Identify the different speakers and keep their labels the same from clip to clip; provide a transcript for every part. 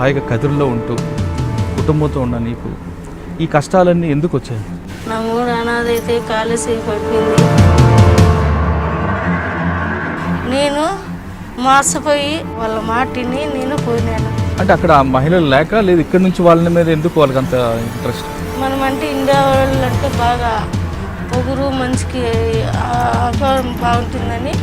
Speaker 1: హాయిగా కదిరిలో ఉంటూ కుటుంబంతో ఉన్న నీకు ఈ కష్టాలన్నీ ఎందుకు వచ్చాయి?
Speaker 2: నా మూడు అనాథ అయితే కాలేజీ పడిపోయింది. నేను మోసపోయి వాళ్ళ మాటిని నేను పోయినాను.
Speaker 1: అంటే అక్కడ మహిళలు లేక లేదు ఇక్కడ నుంచి వాళ్ళ మీద ఎందుకు వాళ్ళకి అంత ఇంట్రెస్ట్?
Speaker 2: మనం అంటే ఇండియా వాళ్ళు అంటే బాగా పొగురు మంచికి బాగుంటుందని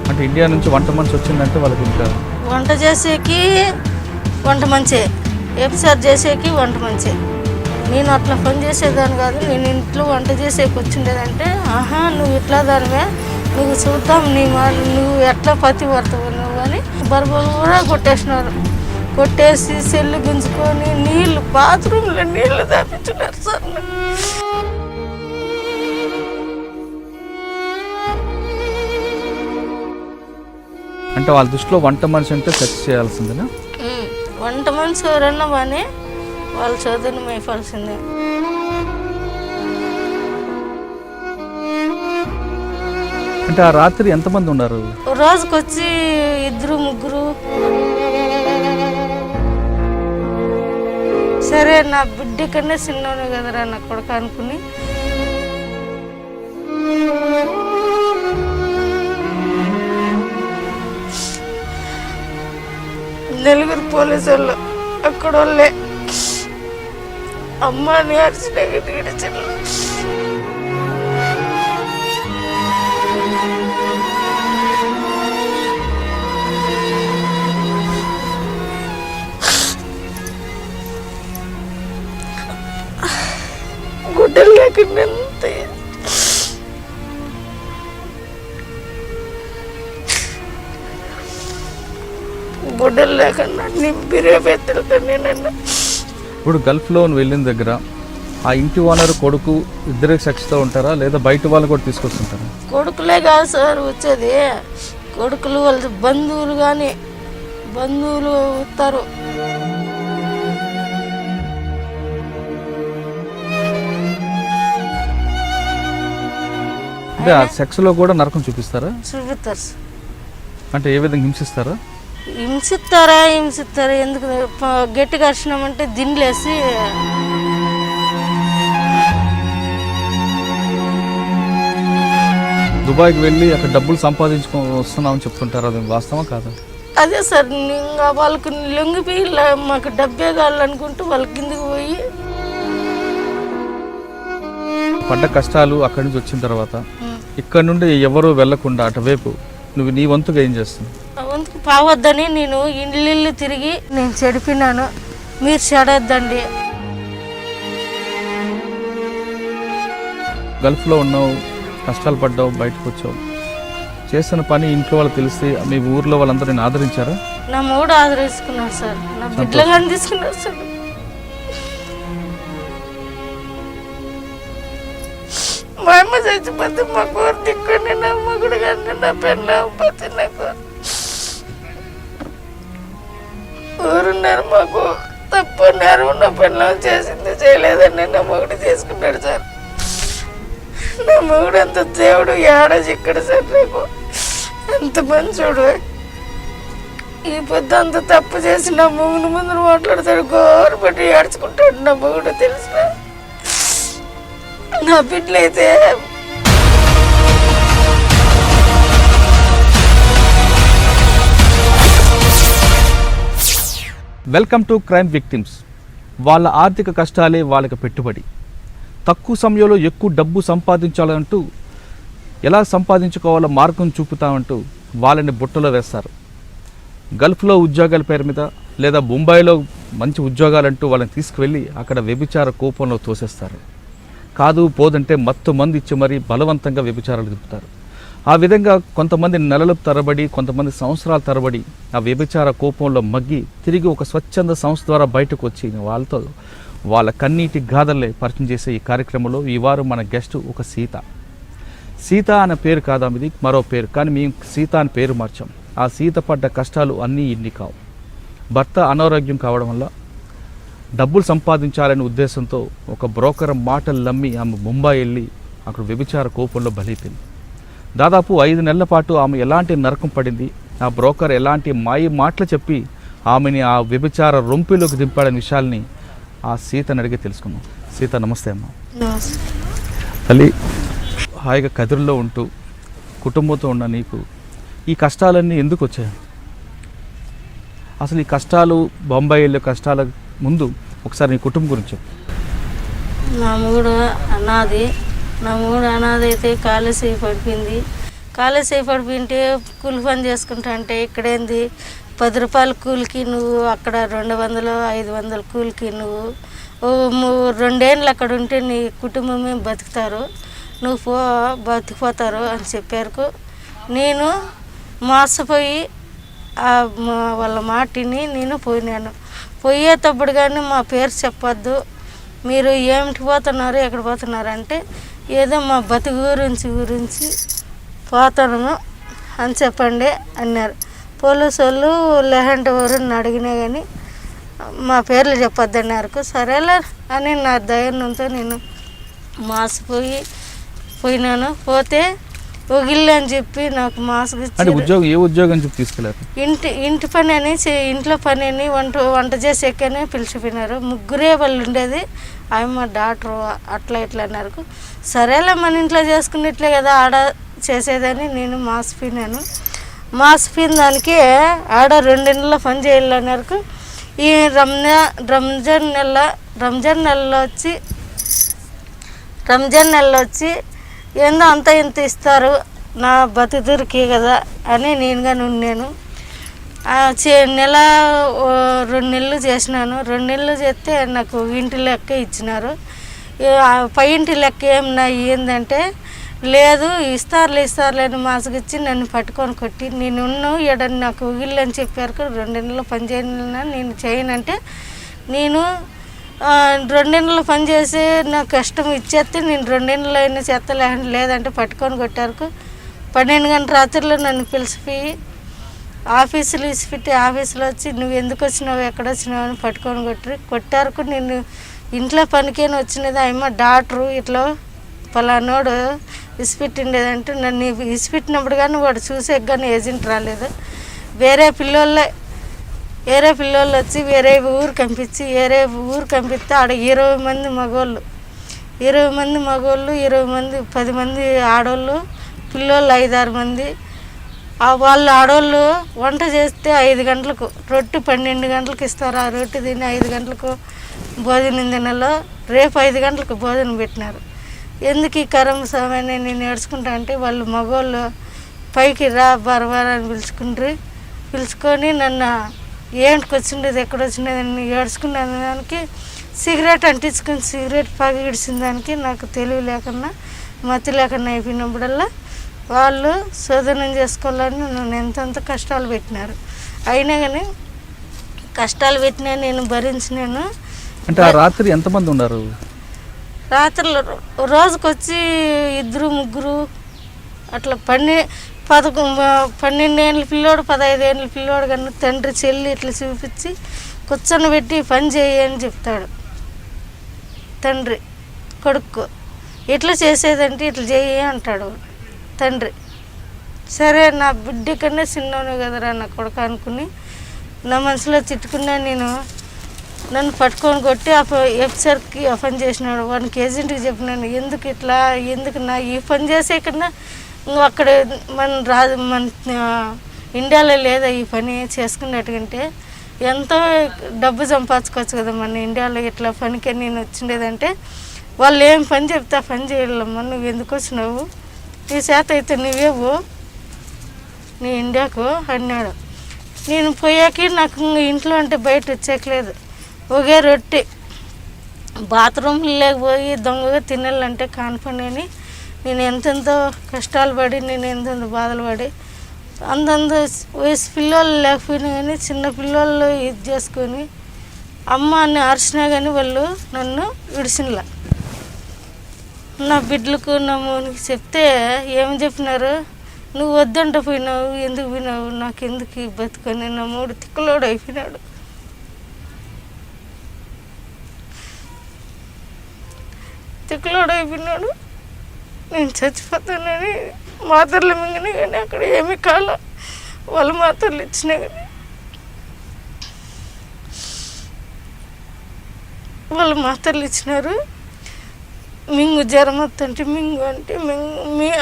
Speaker 1: అంటే ఇండియా నుంచి వంట మనిషి వచ్చిందంటే వాళ్ళకి ఇంకా
Speaker 2: వంట చేసేకి వంట మంచే, ఎపిసార్ చేసేకి వంట మంచే. నేను అట్లా పని చేసేదాన్ని కాదు. నేను ఇంట్లో వంట చేసేకి వచ్చిండేదంటే ఆహా నువ్వు ఇట్లా దానివే, నువ్వు చూద్దాం నీ నువ్వు ఎట్లా పతివర్తవు నువ్వు అని బర్బలు కూడా కొట్టేసినారు. కొట్టేసి సెల్లు గుంజుకొని నీళ్ళు బాత్రూంలో నీళ్లు తప్పించున్నారు సార్.
Speaker 1: అంటే వాళ్ళ దృష్టిలో వంట మనిషి అంటే సెర్చ్ చేయాల్సిందేనా?
Speaker 2: వంట మనిషి ఎవరన్నా కానీ వాళ్ళ చదువుని మేపాల్సిందే.
Speaker 1: అంటే ఆ రాత్రి ఎంతమంది ఉన్నారు?
Speaker 2: రోజుకొచ్చి 2-3. సరే నా బిడ్డ కన్నా చిన్నోనే కదరా నా కొడుకు అనుకుని నలుగురు పోలీసు వాళ్ళు అక్కడ వాళ్ళే అమ్మని అరిచిన గుడ్డలు లేకుండా గుడ్డలు లేకుండా బిర్యానీ.
Speaker 1: ఇప్పుడు గల్ఫ్లో వెళ్ళిన దగ్గర ఆ ఇంటి ఓనర్ కొడుకు ఇద్దరు సెక్స్తో ఉంటారా లేదా బయట వాళ్ళు కూడా తీసుకొస్తుంటారా?
Speaker 2: కొడుకులే కాదు సార్ వచ్చేది, కొడుకులు వాళ్ళ బంధువులు కానీ బంధువులు వస్తారు.
Speaker 1: అంటే ఆ సెక్స్లో కూడా నరకం చూపిస్తారా?
Speaker 2: చూపిస్తారు.
Speaker 1: అంటే ఏ విధంగా హింసిస్తారా?
Speaker 2: హింసిస్తారా ఎందుకు గట్టిగా అరిచినామంటే దిండ్లేసి
Speaker 1: దుబాయ్కి వెళ్ళి అక్కడ డబ్బులు సంపాదించుకొని వస్తున్నామని చెప్తుంటారు, అది వాస్తవం కాదా?
Speaker 2: అదే సార్ ఇంకా వాళ్ళకు లొంగిపోయి మాకు డబ్బే కావాలనుకుంటూ వాళ్ళ కిందకి పోయి
Speaker 1: పడ్డ కష్టాలు అక్కడి నుంచి వచ్చిన తర్వాత ఇక్కడ నుండి ఎవరు వెళ్లకుండా అటువైపు నువ్వు నీ వంతుగా ఏం చేస్తున్నావు?
Speaker 2: వంతుకు పావద్దని నేను ఇల్లు తిరిగి నేను చెడిపినాను, మీరు చెడొద్దండి.
Speaker 1: గల్ఫ్లో ఉన్నావు, కష్టాలు పడ్డావు, బయటకు వచ్చావు, చేస్తున్న పని ఇంట్లో వాళ్ళు తెలిస్తే మీ ఊర్లో వాళ్ళందరూ నేను ఆదరించారా?
Speaker 2: నా మూడు ఆదరించుకున్నాడు సార్, నా బిడ్డలు కానీ తీసుకున్నాడు సార్. మా అమ్మ చచ్చిపోతే మా కూర దిక్కుని నా మొగుడు కానీ నా పెళ్ళ పోతే నాకు ఊరున్నారు, మాకు తప్పు ఉన్నారు, నా పెళ్ళం చేసింది చేయలేదని నా మొగుడు తీసుకున్నాడు సార్. నా మొగుడు అంత దేవుడు ఏడా చిక్కడు సార్, నాకు ఎంత మంచోడు. ఈ పొద్దు అంత తప్పు చేసి నా మొగుడు ముందు మాట్లాడతాడు, గోరు పెట్టి ఏడ్చుకుంటాడు నా మొగుడు. తెలిసిన నా బిడ్డలైతే
Speaker 1: వెల్కమ్ టు క్రైమ్ విక్టిమ్స్. వాళ్ళ ఆర్థిక కష్టాలే వాళ్ళకి పెట్టుబడి. తక్కువ సమయంలో ఎక్కువ డబ్బు సంపాదించాలంటూ ఎలా సంపాదించుకోవాలో మార్గం చూపుతామంటూ వాళ్ళని బుట్టలో వేస్తారు. గల్ఫ్లో ఉద్యోగాల పేరు మీద లేదా ముంబైలో మంచి ఉద్యోగాలంటూ వాళ్ళని తీసుకువెళ్ళి అక్కడ వ్యభిచార కోపంలో తోసేస్తారు. కాదు పోదంటే మత్తు మంది ఇచ్చి మరీ బలవంతంగా వ్యభిచారాలు తిప్పుతారు. ఆ విధంగా కొంతమంది నెలల తరబడి, కొంతమంది సంవత్సరాల తరబడి ఆ వ్యభిచార కోపంలో మగ్గి తిరిగి ఒక స్వచ్ఛంద సంస్థ ద్వారా బయటకు వచ్చి వాళ్ళతో వాళ్ళ కన్నీటి గాథలే పరిచయం చేసే ఈ కార్యక్రమంలో ఈ వారం మన గెస్ట్ ఒక సీత. సీత అనే పేరు కాదా ఇది, మరో పేరు, కానీ మేము సీత అని పేరు మార్చాం. ఆ సీత పడ్డ కష్టాలు అన్నీ ఇన్ని కావు. భర్త అనారోగ్యం కావడం వల్ల డబ్బులు సంపాదించాలనే ఉద్దేశంతో ఒక బ్రోకర్ మాటలు నమ్మి ఆమె ముంబై వెళ్ళి అక్కడ వ్యభిచార కోపంలో బలైపోయింది. దాదాపు 5 నెలల పాటు ఆమె ఎలాంటి నరకం పడింది, ఆ బ్రోకర్ ఎలాంటి మాయ మాటలు చెప్పి ఆమెని ఆ వ్యభిచార రొంపిలోకి దింపాడని విషయాల్ని ఆ సీతని అడిగి తెలుసుకుందాం. సీత, నమస్తే అమ్మ. తల్లి, హాయిగా కదిరిలో ఉంటూ కుటుంబంతో ఉన్న నీకు ఈ కష్టాలన్నీ ఎందుకు వచ్చాయి? అసలు ఈ కష్టాలు, బొంబాయి వెళ్ళే కష్టాల ముందు ఒకసారి నీ కుటుంబం గురించి చెప్పు.
Speaker 2: నా మూడు అనాథ అయితే కాలేజీ పడిపోయింది. కాలేజీ పడిపోయింటే కూలి పని చేసుకుంటా అంటే ఇక్కడేంది 10 రూపాయల కూలికి నువ్వు, అక్కడ 200 500 కూలికి నువ్వు 2 ఏళ్ళు అక్కడ ఉంటే నీ కుటుంబమే బతుకుతారు, నువ్వు బతికిపోతారు అని చెప్పారు. నేను మోసపోయి వాళ్ళ మాటిని నేను పోయినాను. పోయేటప్పుడు కానీ మా పేరు చెప్పొద్దు, మీరు ఏమిటి పోతున్నారు, ఎక్కడ పోతున్నారు అంటే ఏదో మా బతుకు గురించి పోతాను అని చెప్పండి అన్నారు. పోలీసు వాళ్ళు లేదంటే ఎవరిని అడిగినా కానీ మా పేర్లు చెప్పొద్దు అన్నారు. సరేలే అని నా ధైర్యంతో నేను పోయినాను. పోతే ఒగిల్లు అని చెప్పి నాకు మాస్క్ ఇచ్చి
Speaker 1: ఉద్యోగం చెప్పి తీసుకెళ్ళారు.
Speaker 2: ఇంటి పని అని, ఇంట్లో పని అని, వంట చేసేకనే పిలిచిపోయినారు. 3 వాళ్ళు ఉండేది. మా డాక్టర్ అట్లా ఇట్లా అన్నారు. సరేలే మన ఇంట్లో చేసుకున్నట్లే కదా ఆడ చేసేదని నేను మాసిపోయినాను. మాసిపోయిన దానికి ఆడ 2 నెలల పని చేయాలన్నారు. ఈ రంజాన్ నెలలో వచ్చి ఏందో అంత ఇంత ఇస్తారు నా బతుకురికి కదా అని నేనుగా ఉన్నాను. 2 నెలలు చేసినాను. 2 నెలలు చేస్తే నాకు ఇంటి లెక్క ఇచ్చినారు. పై ఇంటి లెక్క ఏమన్నా ఏందంటే లేదు ఇస్తారులే అని మాసగిచ్చి నన్ను పట్టుకొని కొట్టి నేను నాకు ఇల్లు అని చెప్పారు. 2 నెలలు పని చేయను నేను చేయనంటే నేను 2 నెలలు పని చేసి నాకు కష్టం ఇచ్చేస్తే నేను 2 నెలలు అయినా చేస్తా, లేదంటే పట్టుకొని కొట్టారు. 12 గంటల రాత్రిలో నన్ను పిలిచిపోయి ఆఫీసులో ఇసిపెట్టి ఆఫీసులో వచ్చి నువ్వు ఎందుకు వచ్చినావు, ఎక్కడ వచ్చినావు అని పట్టుకొని కొట్టారు. నేను ఇంట్లో పనికేని వచ్చినది. డాక్టరు ఇట్లా పలానోడు ఇసిపెట్టిండేదంటే నన్ను ఇసిపెట్టినప్పుడు కానీ వాడు చూసే కానీ ఏజెంట్ రాలేదు. వేరే పిల్లోళ్ళు వచ్చి వేరే ఊరు పంపిస్తే ఆడ 20 మంది మగవాళ్ళు, 10 మంది ఆడవాళ్ళు, పిల్లోళ్ళు 5-6 మంది. వాళ్ళు ఆడవాళ్ళు వంట చేస్తే 5 గంటలకు రొట్టె 12 గంటలకు ఇస్తారు. ఆ రొట్టె తిని 5 గంటలకు భోజనం తినాలో. రేపు 5 గంటలకు భోజనం పెట్టినారు. ఎందుకు ఈ కరం సమయాన్ని నేను ఏడ్చుకుంటా అంటే వాళ్ళు మగవాళ్ళు పైకి రా బరబరని పిలుచుకొని నన్ను ఏంటికి వచ్చిండేది, ఎక్కడ వచ్చిండేది అని ఏడ్చుకునే దానికి సిగరెట్ అంటించుకుని సిగరెట్ పగ ఇడిచిన దానికి నాకు తెలివి లేకుండా మతి లేకుండా అయిపోయినప్పుడల్లా వాళ్ళు శోధనం చేసుకోవాలని నన్ను ఎంతెంత కష్టాలు పెట్టినారు. అయినా కానీ కష్టాలు పెట్టినా నేను భరించినాను.
Speaker 1: అంటే ఆ రాత్రి ఎంతమంది ఉన్నారు?
Speaker 2: రాత్రులు రోజుకొచ్చి 2-3 అట్లా 12 ఏళ్ళ పిల్లోడు 15 ఏళ్ళ పిల్లోడు కన్నా తండ్రి చెల్లి ఇట్లా చూపించి కూర్చొని పెట్టి పని చేయని చెప్తాడు తండ్రి కొడుకు. ఇట్లా చేసేదంటే ఇట్లా చేయి అంటాడు తండ్రి. సరే నా బిడ్డ కన్నా చిన్నోనే కదరా నా కొడుకు అనుకుని నా మనసులో తిట్టుకున్నా. నన్ను పట్టుకొని కొట్టి ఎఫ్సర్కి ఆ పని చేసినాడు. వానికి ఏజెంట్కి చెప్పినాను ఎందుకు నా ఈ పని చేసే కన్నా అక్కడ మన ఇండియాలో లేదా ఈ పని చేసుకున్నట్టుకంటే ఎంతో డబ్బు సంపాదించుకోవచ్చు కదా మన ఇండియాలో. ఇట్లా పనికి నేను వచ్చిండేదంటే వాళ్ళు ఏం పని చెప్తే ఆ పని చేయాలమ్మా, నువ్వు ఎందుకు వచ్చినావు, నీ చేత అయితే నువ్వేవు నీ ఇండియాకు అన్నాడు. నేను పోయాక నాకు ఇంట్లో అంటే బయట వచ్చేయలేదు. ఒకే రొట్టె బాత్రూమ్ లేకపోయి దొంగగా తినాలంటే కానిపని అని నేను ఎంతెంతో కష్టాలు పడి నేను ఎంతెంతో బాధలు పడి అంతంత వయసు పిల్లలు లేకపోయినా కానీ చిన్న పిల్లలు ఇది చేసుకొని అమ్మ అని అరిచినా కానీ వాళ్ళు నన్ను విడిచినలా. నా బిడ్డలకు నా మోనికి చెప్తే ఏమి చెప్పినారు, నువ్వు వద్దంట పోయినావు, ఎందుకు పోయినావు, నాకెందుకు బతుకొని నా 3 తిక్కలోడు అయిపోయినాడు. తిక్కలోడు అయిపోయినాడు, నేను చచ్చిపోతానని మాత్రలు మింగినా కానీ అక్కడ ఏమీ కాల. వాళ్ళు మాత్రలు ఇచ్చినా కానీ వాళ్ళు మాత్రలు ఇచ్చినారు. మింగు జ్వరం వస్తుంటే మింగు అంటే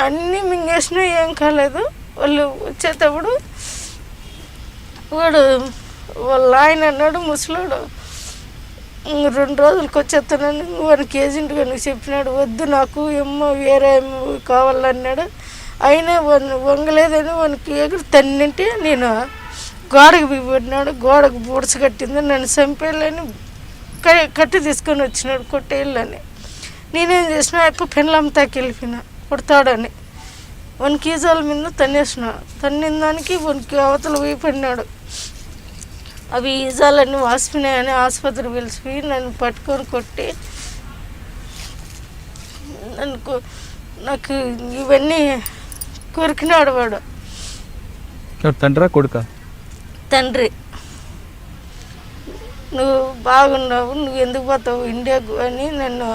Speaker 2: అన్నీ మింగేసినా ఏం కాలేదు. వాళ్ళు వచ్చేటప్పుడు వాళ్ళ ఆయన అన్నాడు, ముసలాడు, 2 రోజులకి వచ్చేస్తానని వానికి ఏజెంట్ కనుక చెప్పినాడు. వద్దు నాకు ఏమో వేరే కావాలన్నాడు. అయినా వంగలేదని వానికి ఎగురు తన్నింటే నేను గోడకు బిగిపడినాడు. గోడకు బూడ్చ కట్టింది. నన్ను చంపేయాలని కట్టి తీసుకొని వచ్చినాడు కొట్టేయాలని. నేనేం చేసిన ఎక్కువ పెళ్ళంతాకి వెళ్ళిపోయినా కొడతాడని. వానికి ఈజాల మీద తన్నేసిన. తన్నిన దానికి వానికి అవతల పోయిపడినాడు. అవి ఈజాలన్నీ వాసిపోయినాయని ఆసుపత్రి పిలిచిపోయి నన్ను పట్టుకొని కొట్టి నాకు ఇవన్నీ కొరికినాడు వాడు.
Speaker 1: తండ్రా కొడుకా?
Speaker 2: తండ్రి. నువ్వు బాగున్నావు, నువ్వు ఎందుకు పోతావు ఇండియాకు అని నన్ను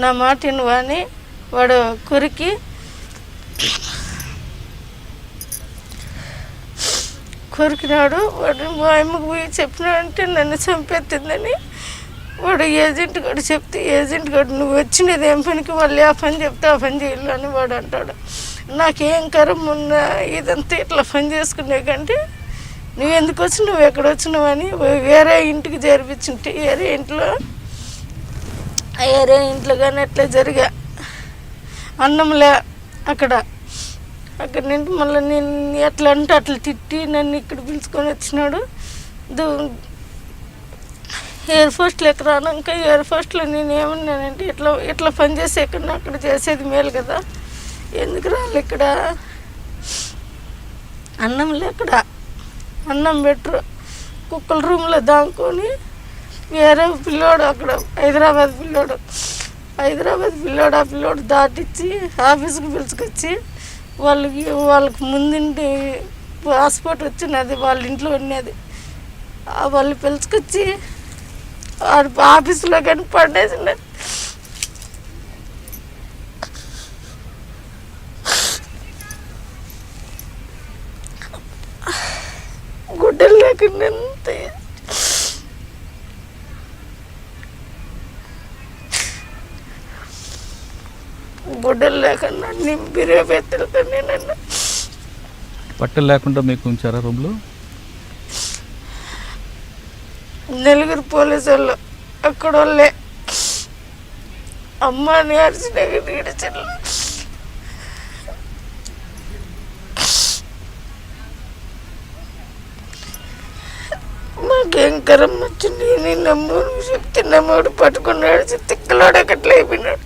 Speaker 2: నా మాట నువ్వు అని వాడు కొరికి కొరికినాడు. వాడు మా అమ్మకు పోయి చెప్పినాడంటే నన్ను చంపేస్తుందని వాడు ఏజెంట్ గడు చెప్తే ఏజెంట్ గడు నువ్వు వచ్చినది ఏం పనికి వాళ్ళు ఆ పని చెప్తే ఆ పని చేయాలని వాడు అంటాడు. నాకేం కరం ఉన్న ఇదంతా ఇట్లా పని చేసుకునే కంటే నువ్వు ఎందుకు వచ్చి నువ్వు ఎక్కడ వచ్చినావు అని వేరే ఇంటికి జరిపించుంటే వేరే ఇంట్లో కానీ అట్లా జరిగా అన్నంలే అక్కడ నుండి మళ్ళీ నేను ఎట్లా అంటే అట్లా తిట్టి నన్ను ఇక్కడ పిలుచుకొని వచ్చినాడు. ఎయిర్ ఫోర్స్లో ఎక్కడ రానాక ఎయిర్ ఫోర్స్లో నేను ఏమన్నానంటే ఇట్లా పని చేసే ఇక్కడ అక్కడ చేసేది మేలు కదా, ఎందుకు రాళ్ళు ఇక్కడ అన్నం లేక్కడ అన్నం పెట్టరు. కుక్కల రూమ్లో దాంకొని వేరే పిల్లోడు అక్కడ హైదరాబాద్ పిల్లోడు ఆ పిల్లోడు దాటిచ్చి ఆఫీస్కి పిలుచుకొచ్చి వాళ్ళకి ముందుండి పాస్పోర్ట్ వచ్చినది వాళ్ళ ఇంట్లో ఉన్నది. వాళ్ళు పిలుచుకొచ్చి ఆఫీసులో కానీ పడేసినది. గుడ్డలు లేకుండా గుడ్డలు లేకుండా బిర్యానీ నన్ను
Speaker 1: బట్టలు లేకుండా మీకు ఉంచారా రూమ్లో?
Speaker 2: 4 పోలీసు వాళ్ళు అక్కడ వాళ్ళే అమ్మని అరిచిన ఈడ్చిళ్ళు. మాకేం కరం వచ్చింది. నేను నమ్మూరు చెప్తే నమ్మూడు పట్టుకున్నాడు. తిక్కలాడు అక్కట్లా అయిపోయినాడు.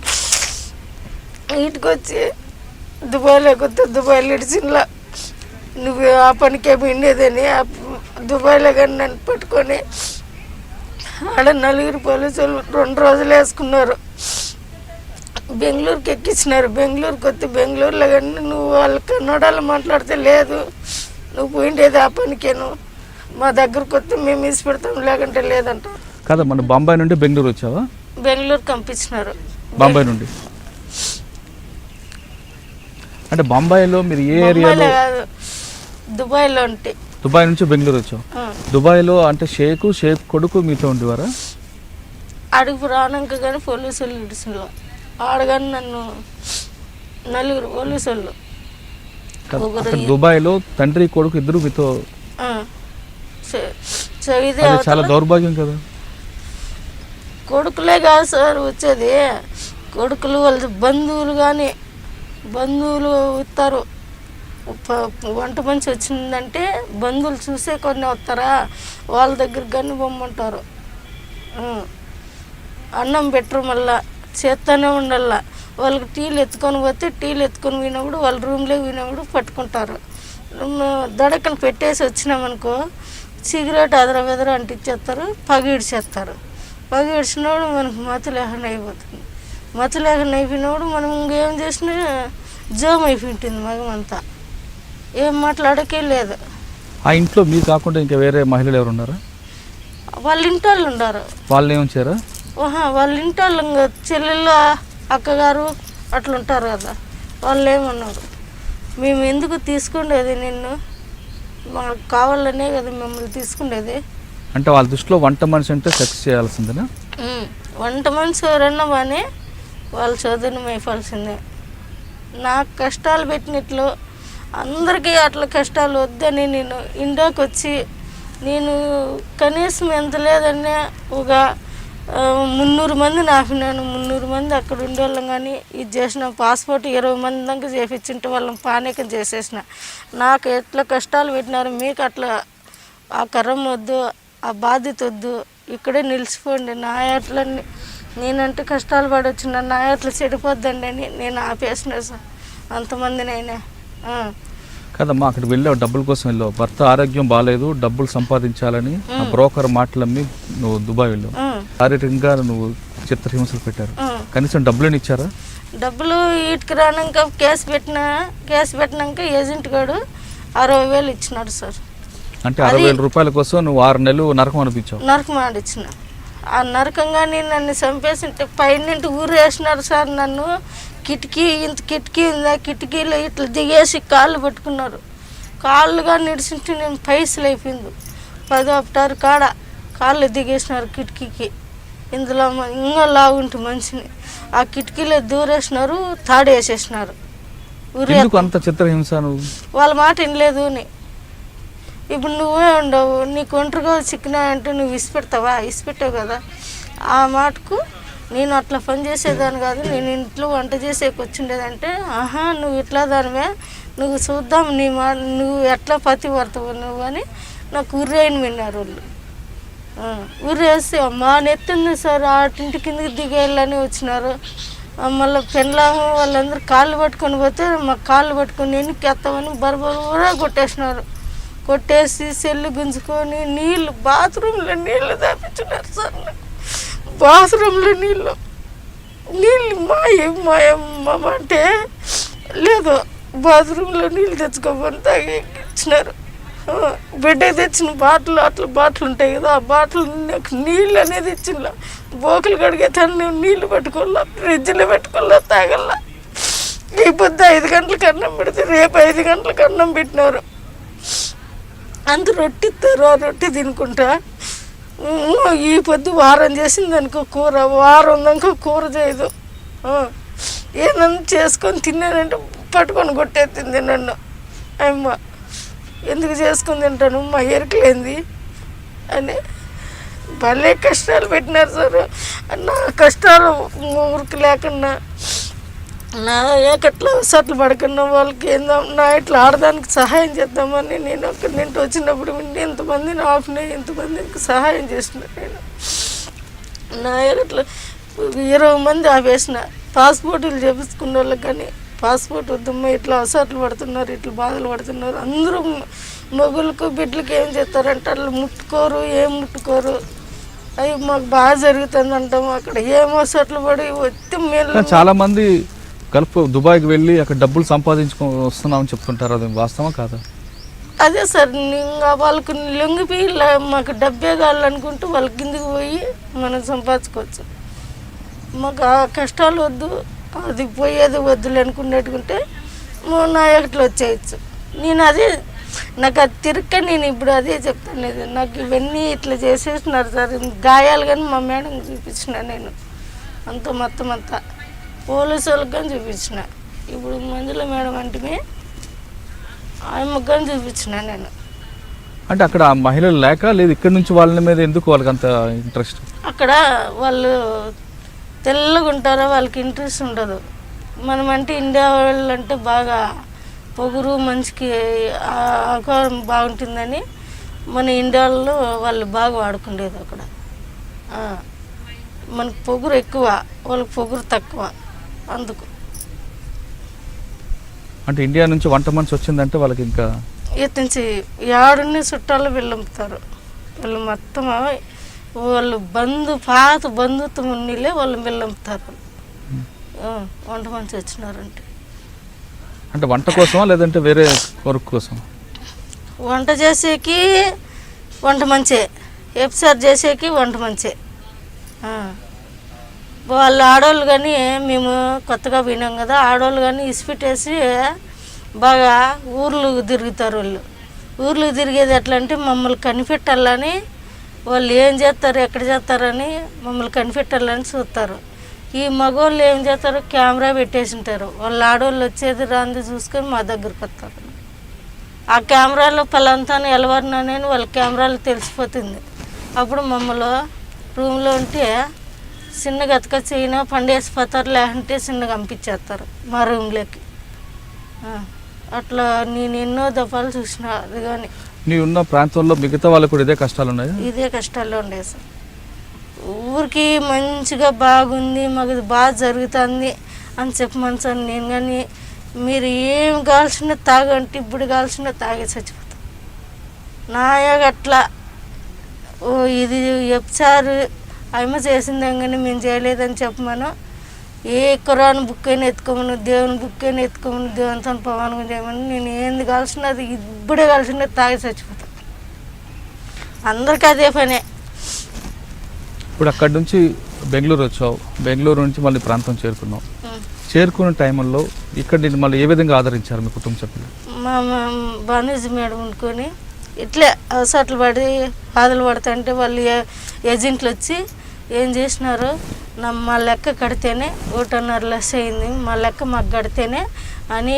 Speaker 2: ఇంటికి వచ్చి దుబాయ్లో కొత్త దుబాయ్లో ఇడిచిన్లా నువ్వు ఆ పనికే పోయిండేదని దుబాయ్లో కానీ నన్ను పట్టుకొని ఆడ 4 పోలీసులు 2 రోజులు వేసుకున్నారు. బెంగళూరుకి ఎక్కించినారు. బెంగళూరుకి వస్తే బెంగళూరులో కానీ నువ్వు వాళ్ళ కన్నడలో మాట్లాడితే లేదు, నువ్వు పోయిండేది ఆ పనికేను, మా దగ్గరకు వస్తే మేము ఇసి పెడతాం లేకంటే లేదంట.
Speaker 1: కదా మన బాంబాయి నుండి బెంగళూరు వచ్చావా?
Speaker 2: బెంగళూరు పంపించినారు.
Speaker 1: బాంబాయి నుండి అంటే బాంబాయిలో మీరు ఏ ఏరియాలో?
Speaker 2: కాదు, దుబాయ్లో ఉంటే.
Speaker 1: దుబాయ్ నుంచి బెంగళూరు వచ్చావు. దుబాయ్లో అంటే షేక్ కొడుకు మీతో ఉండేవారా?
Speaker 2: అడుగు రానాక కానీ పోలీసు వాళ్ళు ఇడిసిలో ఆడగాని నన్ను 4 పోలీసు వాళ్ళు.
Speaker 1: దుబాయ్లో తండ్రి కొడుకు ఇద్దరు మీతో? చాలా దౌర్భాగ్యం కదా.
Speaker 2: కొడుకులే కాదు సార్ వచ్చేది, కొడుకులు వాళ్ళ బంధువులు ఇస్తారు. వంట మనిషి వచ్చిందంటే బంధువులు చూసే కొన్ని వస్తారా, వాళ్ళ దగ్గరికి కానీ బొమ్మంటారు. అన్నం పెట్టరు, మళ్ళా చేస్తూనే ఉండాల. వాళ్ళకి టీలు ఎత్తుకొని పోతే టీలు ఎత్తుకొని పోయినప్పుడు వాళ్ళ రూమ్లోకి పోయినప్పుడు పట్టుకుంటారు. దడకన పెట్టేసి వచ్చినామనుకో సిగరెట్ అదర అంటించేస్తారు, పగిడిచేస్తారు. పగిడిచినప్పుడు మనకు మతి లేకుండా అయిపోతుంది. మతి లేకుండా అయిపోయినప్పుడు మనం ఇంకేం చేసినా జోమ్ అయిపోయింటుంది మగమంతా, ఏం మాట్లాడకే లేదు.
Speaker 1: ఆ ఇంట్లో మీరు కాకుండా ఇంకా వేరే మహిళలు ఎవరు ఉన్నారా?
Speaker 2: వాళ్ళ ఇంటి వాళ్ళు ఉన్నారు.
Speaker 1: వాళ్ళు ఏమొచ్చారా?
Speaker 2: వాళ్ళ ఇంటి వాళ్ళు ఇంకా చెల్లెళ్ళు అక్కగారు అట్లా ఉంటారు కదా, వాళ్ళు ఏమన్నారు. మేము ఎందుకు తీసుకుండేది నిన్ను, మాకు కావాలనే కదా మిమ్మల్ని తీసుకుండేది.
Speaker 1: అంటే వాళ్ళ దృష్టిలో వంట మనిషి అంటే సెక్స్ చేయాల్సిందేనా?
Speaker 2: వంట మనిషి ఎవరన్నా కానీ వాళ్ళ చదువుని మేపాల్సిందే. నాకు కష్టాలు పెట్టినట్లు అందరికీ అట్లా కష్టాలు వద్దని నేను ఇండియాకి వచ్చి నేను కనీసం ఎంత లేదన్నా ఒక 300 మందిని ఆపినాను. 300 మంది అక్కడ ఉండేవాళ్ళం కానీ ఇది చేసిన పాస్పోర్ట్ 20 మంది దాకా చేపించుంటే వాళ్ళని పానీకం చేసేసిన. నాకు ఎట్లా కష్టాలు పెట్టినారు, మీకు అట్లా ఆ కరం వద్దు, ఆ బాధ్యత వద్దు, ఇక్కడే నిలిచిపోండి. నా ఎట్లా నేనంటే కష్టాలు పడవచ్చు, నా ఎట్లా చెడిపోద్దండి అని నేను ఆపేసిన సార్ అంతమందినైనా.
Speaker 1: కదమ్మా, అక్కడికి వెళ్ళావు, డబ్బుల కోసం వెళ్ళావు, భర్త ఆరోగ్యం బాగాలేదు, డబ్బులు సంపాదించాలని ఆ బ్రోకర్ మాటలమ్మి నువ్వు దుబాయ్ వెళ్ళావు. శారీరకంగా నువ్వు చిత్రహింసలు పెట్టారు, కనీసం డబ్బులని ఇచ్చారా?
Speaker 2: డబ్బులు వీటికి రానాక కేసు పెట్టినాక ఏజెంట్ గారు 60,000 ఇచ్చినాడు సార్.
Speaker 1: అంటే 60,000 రూపాయల కోసం నువ్వు 6 నెలలు నరకం అనిపించావు?
Speaker 2: నరకం ఆడిచ్చిన. ఆ నరకంగాని నన్ను చంపేసింటే పైన ఊరు వేసినారు సార్. నన్ను కిటికీ ఉందా, కిటికీలో ఇట్లా దిగేసి కాళ్ళు పట్టుకున్నారు. కాళ్ళుగా నిడిచింటే నేను పైసలు అయిపోయింది. 10 అప్టారు కాడ కాళ్ళు దిగేసినారు కిటికీకి. ఇందులో ఇంకా లాగుంటే మనిషిని ఆ కిటికీలో దూరేసినారు, తాడేసేసినారు.
Speaker 1: అంత చిత్రహింస?
Speaker 2: వాళ్ళ మాట వినలేదు అని. ఇప్పుడు నువ్వే ఉండవు, నీకు ఒంటరిగా చిక్కినాయంటే నువ్వు ఇసిపెట్టావు కదా. ఆ మాటకు నేను అట్లా పని చేసేదాన్ని కాదు, నేను ఇంట్లో వంట చేసేకి వచ్చిండేదంటే నువ్వు ఇట్లా దానివే, నువ్వు చూద్దాం నువ్వు ఎట్లా పతి పడతావు నువ్వు అని నాకు ఉర్రేయని విన్నారు వాళ్ళు. ఉర్రేస్తే మా నెత్తింది సార్, ఆటింటి కిందకి దిగేయాలని వచ్చినారు. మళ్ళీ పెళ్ళాము వాళ్ళందరూ కాళ్ళు పట్టుకొని పోతే మాకు కాళ్ళు పట్టుకొని ఎన్నికెత్తామని బరబరా కొట్టేసినారు. కొట్టేసి సెల్లు గుంజుకొని నీళ్ళు బాత్రూంలో నీళ్ళు తాపించున్నారు సార్. నాకు బాత్రూంలో నీళ్ళు మాయమ్మ అంటే లేదు, బాత్రూంలో నీళ్ళు తెచ్చుకోమని తాగిచ్చినారు. బిడ్డకి తెచ్చిన బాటిల్ బాటిల్ ఉంటాయి కదా, ఆ బాటిల్ నాకు నీళ్ళు అనేది ఇచ్చిన. బోకులు కడిగే తను నీళ్ళు పెట్టుకోవాలా, ఫ్రిడ్జ్లో పెట్టుకోవాలా, తాగల్లా. ఈ పొద్దు 5 గంటలకు అన్నం పెడితే రేపు 5 గంటలకు అన్నం పెట్టినారు. అంత రొట్టె ఇస్తారు, ఆ రొట్టె తినుకుంటా. ఈ పొద్దు వారం చేసింది అనుకో కూర, వారం దాకా కూర చేయదు. ఏదన్నా చేసుకొని తిన్నానంటే పట్టుకొని కొట్టేస్తుంది నన్ను. అమ్మ ఎందుకు చేసుకొని తింటాను, మా ఎరకలేంది అని భలే కష్టాలు పెట్టినారు సార్. నా కష్టాలు ఊరికి లేకుండా, నా ఏకట్లా సట్లు పడకుండా వాళ్ళకి ఏందో నా ఇట్లా ఆడడానికి సహాయం చేద్దామని నేను అక్కడి నుండి వచ్చినప్పుడు ఎంతమందిని ఆపినాయి, ఎంతమందికి సహాయం చేసిన. నేను నా ఏకట్లా 20 మంది ఆపేసిన. పాస్పోర్టులు చేపించుకున్న వాళ్ళకి కానీ పాస్పోర్ట్ వద్దమ్మా, ఇట్లా అసట్లు పడుతున్నారు, ఇట్లా బాధలు పడుతున్నారు. అందరూ మొగులకు బిడ్డలకి ఏం చేస్తారంటే వాళ్ళు ముట్టుకోరు, ఏం ముట్టుకోరు. అవి మాకు బాగా జరుగుతుంది అంటాము. అక్కడ ఏమో అసట్లు పడి వచ్చి మేము
Speaker 1: చాలా మంది గల్ఫ్ దుబాయ్కి వెళ్ళి అక్కడ డబ్బులు సంపాదించుకొని వస్తున్నామని చెప్తుంటారు, అది వాస్తవా కాదా?
Speaker 2: అదే సార్, ఇంకా వాళ్ళకు లొంగిపోయి మాకు డబ్బే కావాలనుకుంటూ వాళ్ళ కిందికి పోయి మనం సంపాదించుకోవచ్చు. మాకు ఆ కష్టాలు వద్దు, అది పోయేది వద్దులు అనుకున్నట్టుకుంటే నా ఎక్కట్లు వచ్చేయచ్చు. నేను అదే నాకు అది తిరక్క నేను ఇప్పుడు అదే చెప్తాను. లేదు నాకు ఇవన్నీ ఇట్లా చేసేసినారు సార్. గాయాలు కానీ మా మేడం చూపించిన నేను అంత మొత్తం అంతా పోలీసు వాళ్ళకి కానీ చూపించిన. ఇప్పుడు మంజుల మేడం అంటే ఆమెకు కానీ చూపించిన నేను.
Speaker 1: అంటే అక్కడ మహిళలు లేక లేదు, ఇక్కడ నుంచి వాళ్ళ మీద ఎందుకు వాళ్ళకి అంత ఇంట్రెస్ట్?
Speaker 2: అక్కడ వాళ్ళు తెల్లగా ఉంటారో వాళ్ళకి ఇంట్రెస్ట్ ఉండదు. మనం అంటే ఇండియా వాళ్ళు అంటే బాగా పొగురు, మంచికి ఆకారం బాగుంటుందని మన ఇండియాలో వాళ్ళు బాగా వాడుకుండేది. అక్కడ మనకు పొగురు ఎక్కువ, వాళ్ళకి పొగురు తక్కువ. అందుకు
Speaker 1: అంటే ఇండియా నుంచి వంట మనిషి వచ్చిందంటే వాళ్ళకి ఇంకా
Speaker 2: నుంచి ఏడుని చుట్టాలు వెళ్ళంపుతారు. వాళ్ళు మొత్తం వాళ్ళు పాత బంధుత్వం ఉన్నీళ్ళే వాళ్ళు వెళ్ళంపుతారు. వంట మనిషి వచ్చినారంటే
Speaker 1: అంటే వంట కోసమా లేదంటే వేరే కొరకు కోసం?
Speaker 2: వంట చేసేకి వంట మంచే, ఎఫ్సార్ చేసేకి వంట మంచే. వాళ్ళ ఆడవాళ్ళు కానీ మేము కొత్తగా పోయినాం కదా, ఆడవాళ్ళు కానీ ఇసిపెట్టేసి బాగా ఊర్లు తిరుగుతారు వాళ్ళు. ఊర్లు తిరిగేది ఎట్లా అంటే మమ్మల్ని కనిపెట్టాలని, వాళ్ళు ఏం చేస్తారు ఎక్కడ చేస్తారని మమ్మల్ని కనిపెట్టాలని చూస్తారు. ఈ మగవాళ్ళు ఏం చేస్తారు, కెమెరా పెట్టేసి ఉంటారు. వాళ్ళ ఆడవాళ్ళు వచ్చేది రాంది చూసుకొని మా దగ్గరకు వస్తారు. ఆ కెమెరాలో పలాంతాను ఎలవరినని వాళ్ళ కెమెరాలో తెలిసిపోతుంది. అప్పుడు మమ్మల్ని రూమ్లో ఉంటే చిన్నగా ఎత్తుకొచ్చినా పండేసిపోతారు, లేకుంటే చిన్నగా పంపించేస్తారు మా రూమ్లోకి. అట్లా నేను ఎన్నో దఫాలు చూసిన. అది కానీ
Speaker 1: నీ ఉన్న ప్రాంతంలో మిగతా వాళ్ళకు కూడా ఇదే కష్టాలు ఉన్నాయి.
Speaker 2: ఇదే కష్టాల్లో ఉండే సార్. ఊరికి మంచిగా బాగుంది, మాకు బాగా జరుగుతుంది అని చెప్పమని నేను. కానీ మీరు ఏం కావాల్సిన తాగంటే ఇప్పుడు కావాల్సిన తాగే చచ్చిపోతాం. నాయగా అట్లా ఇది చెప్తారు, అమ్మ చేసిందే కానీ మేము చేయలేదని చెప్పమను. ఏ ఖురాన్ బుక్ అయినా ఎత్తుకోమను, దేవుని బుక్ అయినా ఎత్తుకోమను, దేవునితో పవనం చేయమని. నేను ఏంది కావాల్సినది ఇప్పుడే కావాల్సినది తాగి చచ్చిపోతాను. అందరికీ అదే పనే.
Speaker 1: ఇప్పుడు అక్కడి నుంచి బెంగళూరు వచ్చావు, బెంగళూరు నుంచి మళ్ళీ ప్రాంతం చేరుకున్నావు. చేరుకున్న టైంలో ఇక్కడ నేను మళ్ళీ ఏ విధంగా ఆదరించారు మీ కుటుంబ సభ్యులు?
Speaker 2: మా బానీజీ మేడం అనుకొని ఇట్లే అవసరాలు పడి బాధలు పడుతుంటే వాళ్ళు ఏజెంట్లు వచ్చి ఏం చేసినారు, మా లెక్క కడితేనే 1.5 లక్ష అయింది, మా లెక్క మాకు కడితేనే అని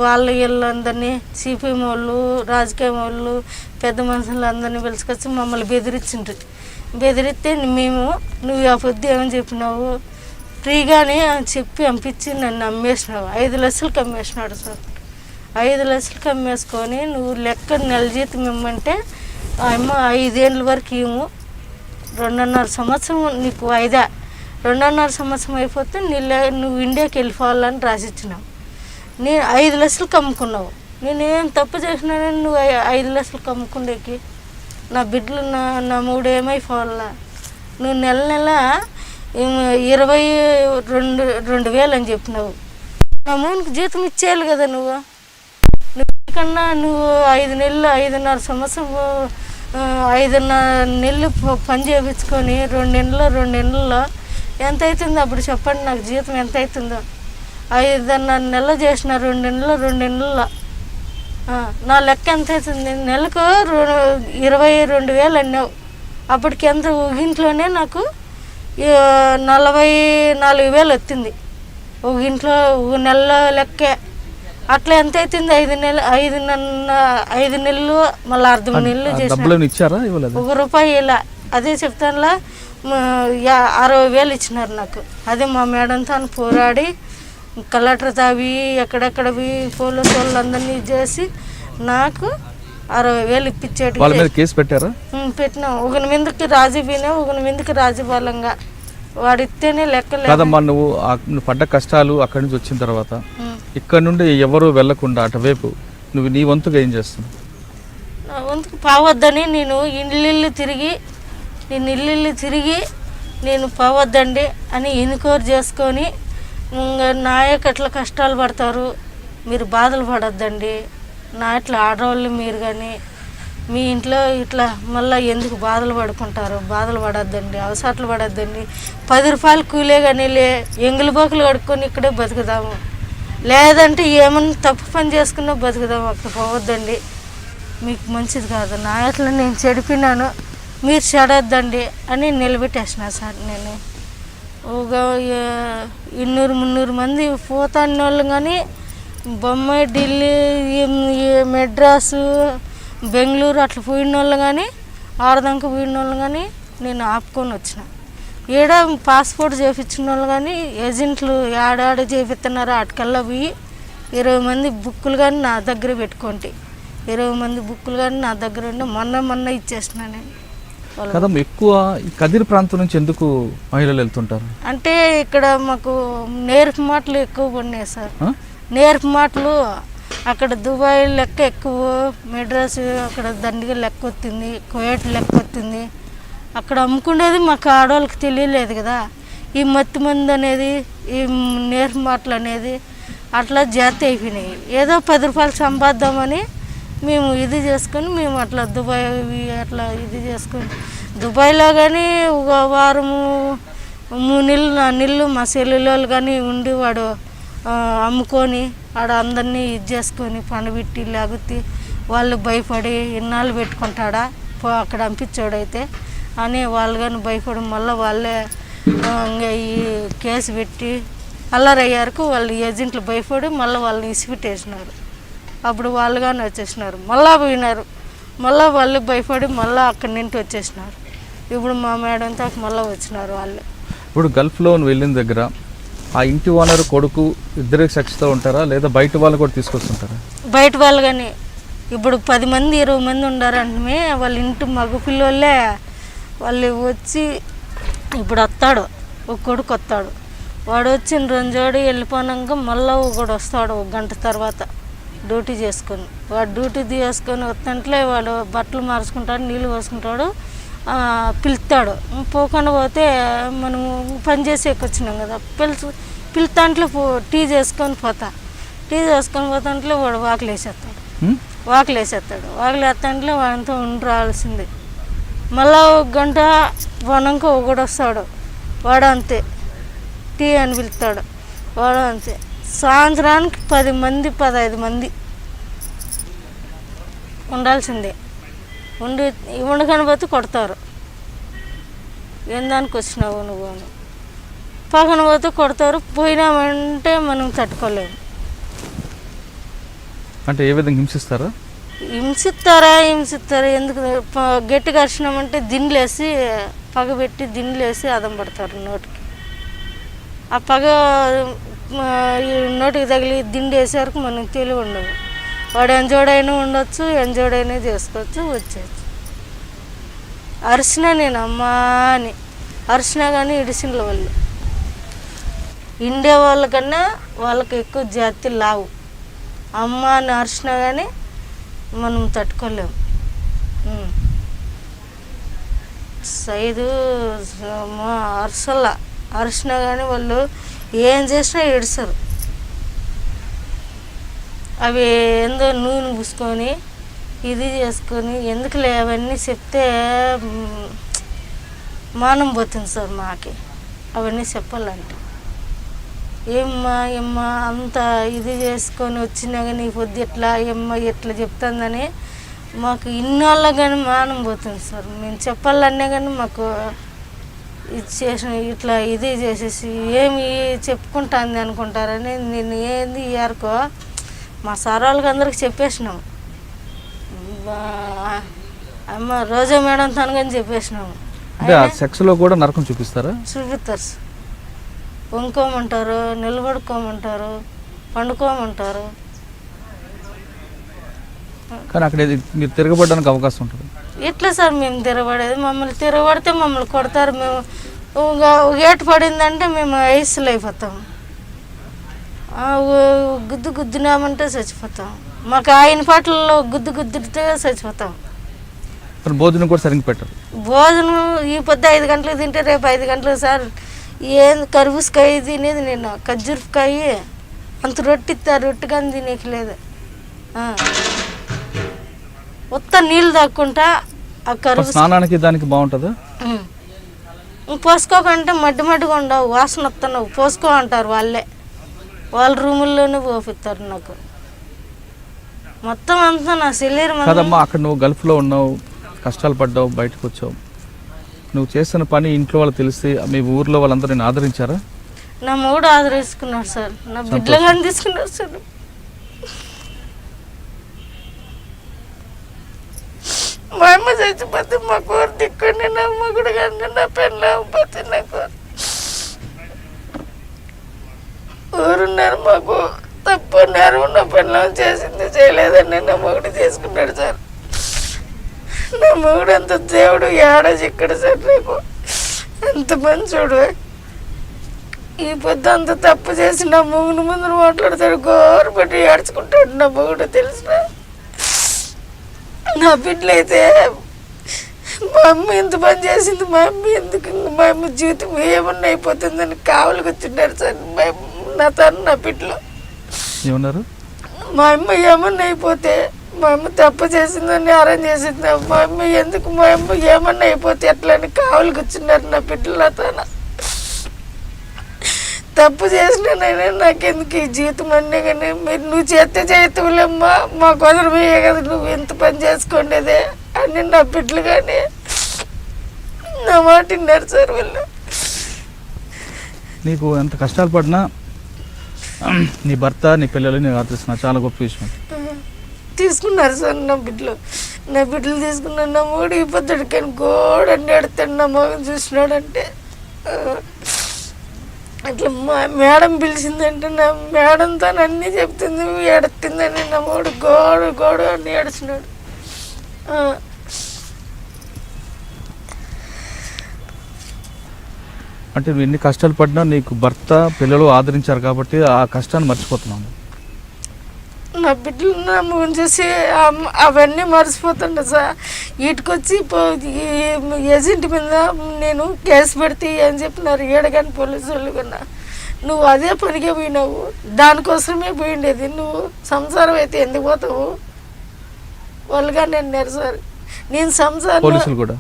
Speaker 2: వాళ్ళ వీళ్ళందరినీ సిపిఎం వాళ్ళు, రాజకీయ వాళ్ళు, పెద్ద మనుషులందరినీ పిలుచుకొచ్చి మమ్మల్ని బెదిరించిండ్రు. బెదిరిస్తే మేము నువ్వు ఆ పొద్దు ఏమని చెప్పినావు, ఫ్రీగానే చెప్పి పంపించి నన్ను అమ్మేసినావు. 5 లక్షలకు అమ్మేసినాడు సార్. 5 లక్షలకు అమ్మేసుకొని నువ్వు లెక్క నెల జీతం ఇమ్మంటే అమ్మ 5 ఏళ్ళ వరకు ఇవ్వము, 2.5 సంవత్సరం నీకు 2.5 సంవత్సరం అయిపోతే నువ్వు ఇండియాకి వెళ్ళిపోవాలని రాసిచ్చినావు. నేను 5 లక్షలకు అమ్ముకున్నావు. నేనేం తప్పు చేసినానని నువ్వు 5 లక్షలకు అమ్ముకుండేకి? నా బిడ్డలు నా మూడు ఏమైపోవాలా? నువ్వు నెల 22,000 అని చెప్పినావు. నా మూనికి జీతం ఇచ్చేయాలి కదా నువ్వు. కన్నా నువ్వు 5 నెలలు 5.5 సంవత్సరం 5.5 నెలలు పని చేయించుకొని 2 నెలల్లో ఎంత అవుతుందో అప్పుడు చెప్పండి నాకు. జీతం ఎంత అవుతుందో? 5.5 నెలలు చేసిన 2 నెలల్లో నా లెక్క ఎంత అవుతుంది? నెలకు 22,000 అన్నావు. అప్పటికి ఎంత ఇంట్లోనే నాకు 44,000 వచ్చింది ఒక ఇంట్లో నెల లెక్కే. అట్లా ఎంత అవుతుంది? 5 నెలలు మళ్ళీ 1/2 నెలలు చేసిన ₹1 ఇలా. అదే చెప్తానులా 60,000 ఇచ్చినారు నాకు. అదే మా మేడంతో పోరాడి కలెక్టర్ తావి ఎక్కడెక్కడవి పోలీసు వాళ్ళందరినీ చేసి నాకు 60,000 ఇప్పించేటి.
Speaker 1: కేసు పెట్టారా?
Speaker 2: పెట్టినాం. ఒకని మీదకి రాజీ పోయినా, ఒకని మీదకి రాజీ బలంగా వాడిస్తేనే లెక్క.
Speaker 1: నువ్వు పడ్డ కష్టాలు అక్కడి నుంచి వచ్చిన తర్వాత ఇక్కడ నుండి ఎవరు వెళ్లకుండా అటువైపు నువ్వు నీ వంతుగా ఏం చేస్తున్నావు?
Speaker 2: నా వంతుకు పోవద్దని నేను ఇల్లు తిరిగి నేను పోవద్దండి అని ఎన్నికోరు చేసుకొని, నాయకు అట్లా కష్టాలు పడతారు, మీరు బాధలు పడొద్దండి, నా ఇట్లా ఆడవాళ్ళు మీరు కానీ మీ ఇంట్లో ఇట్లా మళ్ళీ ఎందుకు బాధలు పడుకుంటారు, బాధలు పడొద్దండి, అవసరాలు పడొద్దండి. 10 రూపాయలు కూలే కానీ ఎంగులు బోకులు కడుక్కొని ఇక్కడే బతుకుదాము, లేదంటే ఏమన్నా తప్పు పని చేసుకున్నా బతుకుదాము, అక్కడ పోవద్దండి, మీకు మంచిది కాదు, నా ఇట్లా నేను చెడిపినాను, మీరు చెడొద్దండి అని నిలబెట్టేసిన సార్. నేను ఒక 200-300 మంది పోతాన్న వాళ్ళు కానీ బొంబాయి, ఢిల్లీ, మెడ్రాసు, బెంగళూరు అట్లా పోయిన వాళ్ళు కానీ, ఆడదాకా పోయిన వాళ్ళు కానీ నేను ఆపుకొని వచ్చిన. ఈడ పాస్పోర్ట్ చేయించిన వాళ్ళు కానీ ఏజెంట్లు ఆడాడ చేపిస్తున్నారు. అటుకల్లా పోయి 20 మంది బుక్కులు కానీ నా దగ్గర పెట్టుకోండి. 20 మంది బుక్కులు కానీ నా దగ్గర ఉండి మొన్న ఇచ్చేసిన నేను.
Speaker 1: ఎక్కువ ఈ కదిరి ప్రాంతం నుంచి ఎందుకు మహిళలు వెళ్తుంటారు
Speaker 2: అంటే ఇక్కడ మాకు నేర్పు మాటలు ఎక్కువ పడినాయి సార్. నేర్పు మాటలు అక్కడ దుబాయ్ లెక్క ఎక్కువ, మెడ్రాస్ అక్కడ దండిగా లెక్క వస్తుంది, కువైట్ లెక్క వస్తుంది. అక్కడ అమ్ముకునేది మాకు ఆడవాళ్ళకి తెలియలేదు కదా. ఈ మత్తి మంది అనేది, ఈ నేర్పు మాటలు అనేది అట్లా జాతి అయిపోయినాయి. ఏదో 10 రూపాయలు సంపాదిద్దామని మేము ఇది చేసుకొని మేము అట్లా దుబాయ్ అట్లా ఇది చేసుకొని, దుబాయ్లో కానీ ఒక వారము 3 నెలలు 4 నెలలు మా సెల్లులో కానీ ఉండి వాడు అమ్ముకొని ఆడ అందరినీ ఇది చేసుకొని పనిపెట్టి లేకపోతే వాళ్ళు భయపడి ఇన్నాళ్ళు పెట్టుకుంటాడా అక్కడ పంపించాడైతే అని వాళ్ళు కానీ భయపడి మళ్ళీ వాళ్ళే ఇంకా ఈ కేసు పెట్టి అల్లరయ్యారుకు వాళ్ళు ఏజెంట్లు భయపడి మళ్ళీ వాళ్ళని ఇసిపెట్టేసినారు. అప్పుడు వాళ్ళు కానీ వచ్చేసినారు, మళ్ళా పోయినారు, మళ్ళీ వాళ్ళు భయపడి మళ్ళీ అక్కడి నుండి వచ్చేసినారు. ఇప్పుడు మా మేడంతో మళ్ళీ వచ్చినారు వాళ్ళు.
Speaker 1: ఇప్పుడు గల్ఫ్లో వెళ్ళిన దగ్గర ఆ ఇంటి ఓనర్ కొడుకు ఇద్దరే సెక్స్తో ఉంటారా లేదా బయట వాళ్ళు కూడా తీసుకొస్తుంటారా?
Speaker 2: బయట వాళ్ళు కానీ ఇప్పుడు 10 మంది 20 మంది ఉండారంటే వాళ్ళ ఇంటి మగ పిల్లలే వాళ్ళు వచ్చి ఇప్పుడు వస్తాడు, ఒక కొడుకు వస్తాడు, వాడు వచ్చిన రోజు వెళ్ళిపోయాక మళ్ళీ ఒకడు వస్తాడు 1 గంట తర్వాత డ్యూటీ చేసుకొని. వాడు డ్యూటీ చేసుకొని వస్తుంటే వాడు బట్టలు మార్చుకుంటాడు, నీళ్ళు పోసుకుంటాడు, పిలుస్తాడు. పోకుండా పోతే మనము పని చేసేకి వచ్చినాం కదా, పిలుతాంట్లో టీ చేసుకొని పోతాంట్లో వాడు వాకిలు వేసేస్తాడు. వాకిలు వేస్తాంట్లో వాడితో ఉండి రావాల్సిందే. మళ్ళీ 1 గంట పోనాక ఒకడు వస్తాడు, వాడు అంతే టీ అని పిలుస్తాడు, వాడు అంతే. సాయంత్రానికి 10 మంది 15 మంది ఉండాల్సిందే. ఉండకని పోతే కొడతారు, ఏం దానికి వచ్చినావు నువ్వు అని. పక్కన పోతే కొడతారు, పోయినామంటే మనం తట్టుకోలేము.
Speaker 1: అంటే ఏ విధంగా హింసిస్తారా?
Speaker 2: హింసిస్తారా ఎందుకు గట్టిగా అరిచినామంటే దిండ్లేసి పగబెట్టి దిండ్లేసి అదం పడతారు నోటికి. ఆ పగ నోటికి తగిలి దిండి వేసే వరకు మనకు తెలివి ఉండదు. వాడు ఎంజోడైనా ఉండొచ్చు, ఎంజోడైనా చేసుకోవచ్చు, వచ్చేయచ్చు. అరిసినా నేను అమ్మా అని అరిసినా కానీ ఇడిసిన వాళ్ళు ఇండియా వాళ్ళకన్నా వాళ్ళకి ఎక్కువ జాతి లావు. అమ్మ అని అరిసినా కానీ మనం తట్టుకోలేము. సైదు అరిసినా కానీ వాళ్ళు ఏం చేసినా ఏడుస్తారు. అవి ఏందో నూనె పూసుకొని ఇది చేసుకొని ఎందుకులే అవన్నీ చెప్తే మానం పోతుంది సార్ మాకి అవన్నీ చెప్పాలంటే. ఏమ్మా అంత ఇది చేసుకొని వచ్చినా కానీ పొద్దు ఎట్లా ఎట్లా చెప్తుందని మాకు ఇన్నాళ్ళ కానీ మానం పోతుంది సార్. మేము చెప్పాలన్నా కానీ మాకు ఇది చేసిన ఇట్లా ఇది చేసేసి ఏమి చెప్పుకుంటుంది అనుకుంటారని నేను ఏంది ఇయర్కో మా సార్ వాళ్ళకి అందరికి చెప్పేసినాము. అమ్మ రోజా మేడం తనగాని చెప్పేసినాము.
Speaker 1: సెక్స్లో కూడా నరకం చూపిస్తారా?
Speaker 2: చూపిస్తారు సార్. వండుకోమంటారు, నిలబడుకోమంటారు, పండుకోమంటారు.
Speaker 1: కానీ అక్కడ మీరు తిరగబడడానికి అవకాశం ఉంటుంది.
Speaker 2: ఎట్లా సార్ మేము తిరగబడేది? మమ్మల్ని తిరగబడితే మమ్మల్ని కొడతారు. మేము ఏటు పడిందంటే మేము ఐస్లు అయిపోతాం. గుద్దినామంటే చచ్చిపోతాం. మాకు ఆయన పాటల్లో గుద్దితే చచ్చిపోతాం.
Speaker 1: భోజనం కూడా సరిగ్గా పెట్టరు.
Speaker 2: భోజనం ఈ పొద్దు 5 గంటలకు తింటే రేపు 5 గంటలకు సార్. ఏంది కర్బూజకాయ తినేది నేను, ఖర్జూరకాయ అంత రొట్టి రొట్టి కానీ తినేయలేదు. ఉత్త నీళ్ళు తాక్కుంటా ఆ కర్బూజ
Speaker 1: స్నానానికి దానికి బాగుంటుందా?
Speaker 2: పోసుకోకంటే మడ్డిగా ఉండవు, వాసన వస్తున్నావు, పోసుకో అంటారు వాళ్ళే. వాళ్ళ రూముల్లోనే పోపిస్తారు నాకు మొత్తం అంతా నా శరీరం.
Speaker 1: కదమ్మా, అక్కడ నువ్వు గల్ఫ్లో ఉన్నావు, కష్టాలు పడ్డావు, బయటకు వచ్చావు. నువ్వు చేసిన పని ఇంట్లో వాళ్ళు తెలిసి మీ ఊర్లో వాళ్ళందరూ నేను ఆదరించారా?
Speaker 2: నా మూడు ఆదరించుకున్నాడు సార్, నా బిడ్డలు కానీ తీసుకున్నాడు సార్. మా అమ్మ చచ్చిపోతే మా కూర దిక్కండి, నా మగుడు కానీ నా పెళ్ళి అవ్వకపోతే నాకు ఊరున్నారు. మాకు తప్పు నేరం నా పెళ్ళం చేసింది చేయలేదని నా మగుడు చేసుకున్నాడు సార్. నా మగుడు అంత దేవుడు ఏడా చిక్కడు సార్. నాకు అంత మంచోడు. ఈ పొద్దు అంత తప్పు చేసి నా మొగుడు ముందు మాట్లాడతాడు, గోరు పెట్టి ఏడ్చుకుంటాడు నా మొగుడు. తెలిసిన నా బిడ్డలు అయితే మా అమ్మ ఎంత పని చేసింది, మా అమ్మ ఎందుకు, మా అమ్మ జీవితం ఏమన్నా అయిపోతుందని కావలికి వచ్చిన్నారు సార్. నా నా బిడ్డలు
Speaker 1: ఏమన్నారు?
Speaker 2: మా అమ్మ ఏమన్నా అయిపోతే, మా అమ్మ తప్పు చేసిందని అరేంజ్ చేసింది, మా అమ్మ ఎందుకు, మా అమ్మ ఏమన్నా అయిపోతే ఎట్లా అని కావలికి వచ్చిన్నారు నా బిడ్డలు. నా తప్పు చేసినానైనా నాకెందుకు ఈ జీవితం అన్నీ కానీ మీరు నువ్వు చేస్తే చేతువులేమ్మా మా కుదరమయ్యే కదా నువ్వు ఎంత పని చేసుకోండేదే అని నా బిడ్డలు కానీ నా మాట విన్నారు సార్ వాళ్ళు.
Speaker 1: నీకు ఎంత కష్టాలు పడినా నీ భర్త నీ పిల్లలు నీకు ఆదరిస్తున్నా, చాలా గొప్ప విషయం.
Speaker 2: తీసుకున్నారు సార్ నా బిడ్డలు తీసుకున్నాను. నా మూడు ఈ పొద్దుడు కానీ గోడని ఎడతాడు నా మగం చూసినాడంటే. అట్లా మా మేడం పిలిచిందంటే నా మేడంతో అన్నీ చెప్తుంది ఎడుతుందని నా మూడు గోడు అని ఏడుస్తున్నాడు.
Speaker 1: అంటే నువ్వు ఎన్ని కష్టాలు పడినా నీకు భర్త పిల్లలు ఆదరించారు కాబట్టి ఆ కష్టాన్ని మర్చిపోతున్నాను.
Speaker 2: నా బిడ్డలు నా ముఖం చూసి అవన్నీ మర్చిపోతుండ సార్. వీటికొచ్చి ఏజెంట్ మీద నేను కేసు పెడితే అని చెప్పినారు ఏడగాని పోలీసు వాళ్ళు కన్నా. నువ్వు అదే పనికే పోయినావు, దానికోసమే పోయిండేది. నువ్వు సంసారం అయితే ఎందుకు పోతావు వాళ్ళు కానీ అన్నారు సార్. నేను సంసారం
Speaker 1: పోలీసులు కూడా